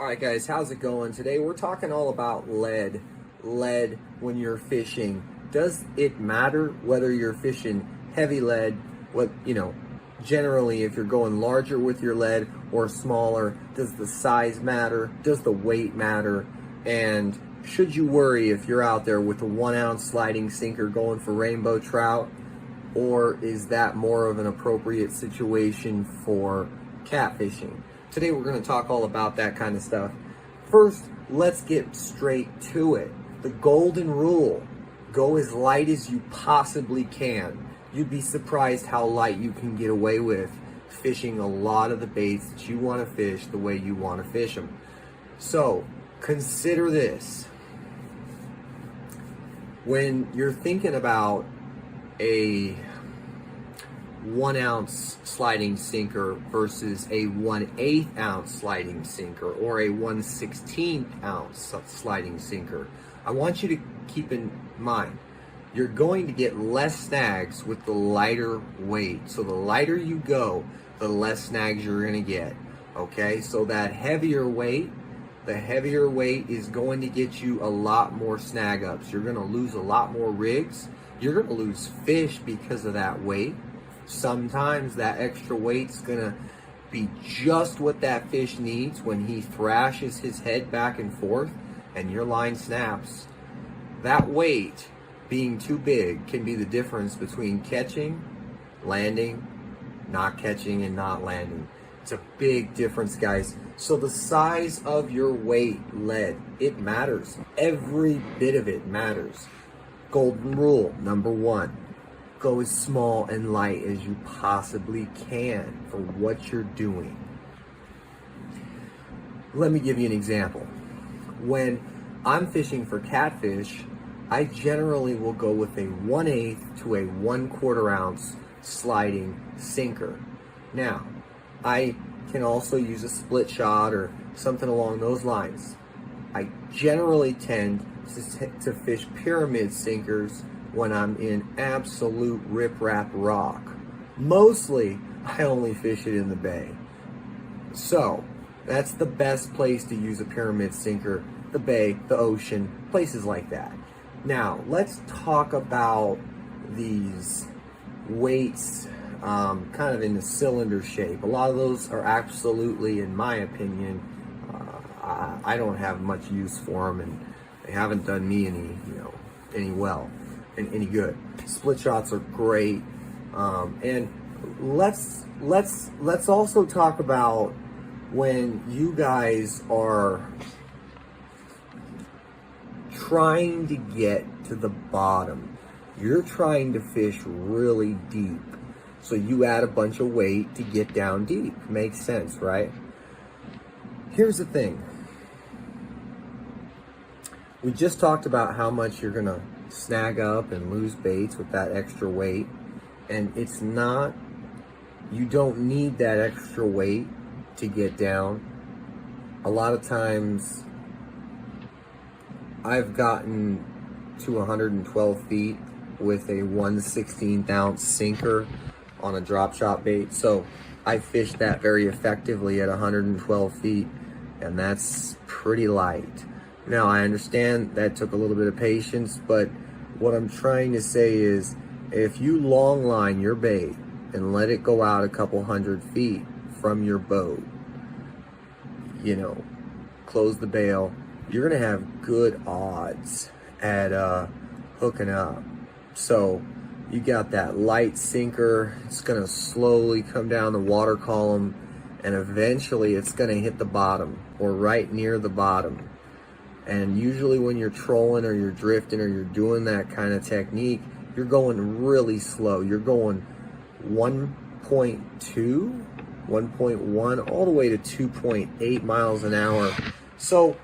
All right, guys, how's it going? Today we're talking all about lead. Lead when you're fishing. Does it matter whether you're fishing heavy lead? Generally, if you're going larger with your lead or smaller, does the size matter? Does the weight matter? And should you worry if you're out there with a 1 ounce sliding sinker going for rainbow trout? Or is that more of an appropriate situation for catfishing? Today we're going to talk all about that kind of stuff. First, let's get straight to it. The golden rule: go as light as you possibly can. You'd be surprised how light you can get away with fishing a lot of the baits that you want to fish the way you want to fish them. So consider this. When you're thinking about a 1 ounce sliding sinker versus a 1/8 ounce sliding sinker or a 1/16 ounce sliding sinker, I want you to keep in mind you're going to get less snags with the lighter weight. So the lighter you go, the less snags you're going to get. Okay, so that heavier weight, the heavier weight is going to get you a lot more snag ups. You're going to lose a lot more rigs. You're going to lose fish because of that weight. Sometimes that extra weight's going to be just what that fish needs when he thrashes his head back and forth and your line snaps. That weight being too big can be the difference between catching, landing, not catching, and not landing. It's a big difference, guys. So the size of your weight lead, it matters. Every bit of it matters. Golden rule number 1: go as small and light as you possibly can for what you're doing. Let me give you an example. When I'm fishing for catfish, I generally will go with a 1/8 to a 1/4 ounce sliding sinker. Now, I can also use a split shot or something along those lines. I generally tend to fish pyramid sinkers when I'm in absolute riprap rock. Mostly, I only fish it in the bay. So, that's the best place to use a pyramid sinker: the bay, the ocean, places like that. Now, let's talk about these weights kind of in the cylinder shape. A lot of those are absolutely, in my opinion, I don't have much use for them, and they haven't done me any good. Split shots are great, and let's also talk about when you guys are trying to get to the bottom. You're trying to fish really deep, so you add a bunch of weight to get down deep. Makes sense, right? Here's the thing. We just talked about how much you're gonna snag up and lose baits with that extra weight, and you don't need that extra weight to get down. A lot of times I've gotten to 112 feet with a 1/16 ounce sinker on a drop shot bait, so I fished that very effectively at 112 feet, and that's pretty light. Now, I understand that took a little bit of patience, but what I'm trying to say is, if you long line your bait and let it go out a couple 100 feet from your boat, close the bail, you're gonna have good odds at hooking up. So you got that light sinker, it's gonna slowly come down the water column, and eventually it's gonna hit the bottom or right near the bottom. And usually when you're trolling or you're drifting or you're doing that kind of technique, you're going really slow. You're going 1.2, 1.1, all the way to 2.8 miles an hour. So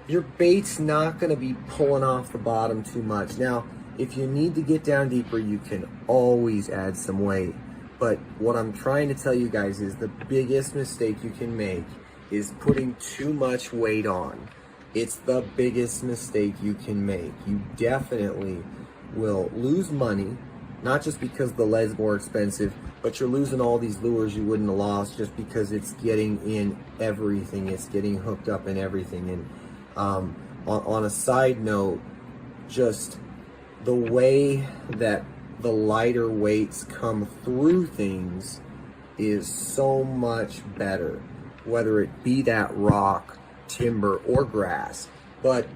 your bait's not going to be pulling off the bottom too much. Now, if you need to get down deeper, you can always add some weight. But what I'm trying to tell you guys is the biggest mistake you can make is putting too much weight on. It's the biggest mistake you can make. You definitely will lose money not just because the lead's more expensive, but you're losing all these lures you wouldn't have lost just because it's getting in everything. It's getting hooked up in everything. And on a side note, just the way that the lighter weights come through things is so much better, whether it be that rock, timber, or grass. But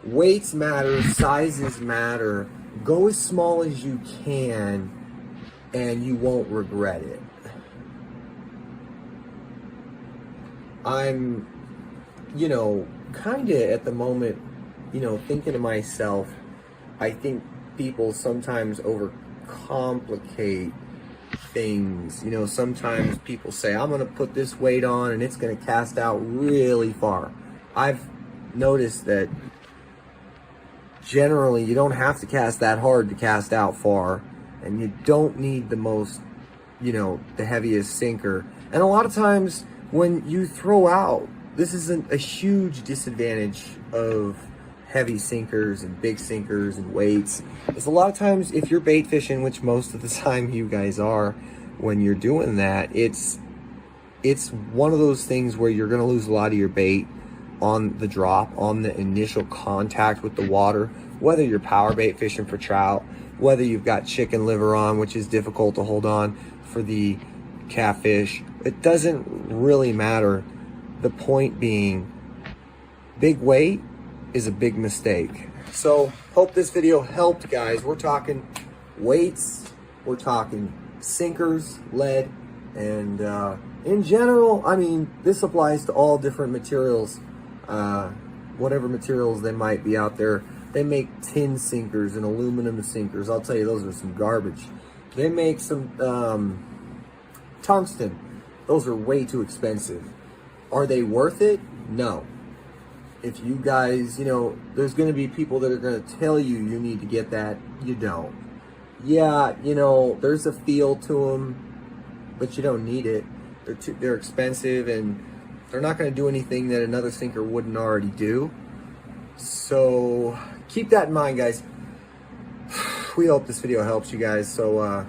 weights matter, sizes matter. Go as small as you can and you won't regret it. I'm, kind of at the moment, thinking to myself, I think people sometimes overcomplicate things. Sometimes people say, I'm going to put this weight on and it's going to cast out really far. I've noticed that generally you don't have to cast that hard to cast out far, and you don't need the most, the heaviest sinker. And a lot of times when you throw out, this isn't a huge disadvantage of heavy sinkers and big sinkers and weights. It's a lot of times if you're bait fishing, which most of the time you guys are, when you're doing that, it's one of those things where you're going to lose a lot of your bait on the drop, on the initial contact with the water, whether you're power bait fishing for trout, whether you've got chicken liver on, which is difficult to hold on for the catfish. It doesn't really matter. The point being, big weight is a big mistake. So hope this video helped, guys. We're talking weights, we're talking sinkers, lead, and in general, this applies to all different materials. Whatever materials they might be out there. They make tin sinkers and aluminum sinkers. I'll tell you, those are some garbage. They make some tungsten. Those are way too expensive. Are they worth it? No. If you guys, there's going to be people that are going to tell you you need to get that. You don't. Yeah, there's a feel to them, but you don't need it. They're expensive, and they're not going to do anything that another sinker wouldn't already do. So keep that in mind, guys. We hope this video helps you guys. So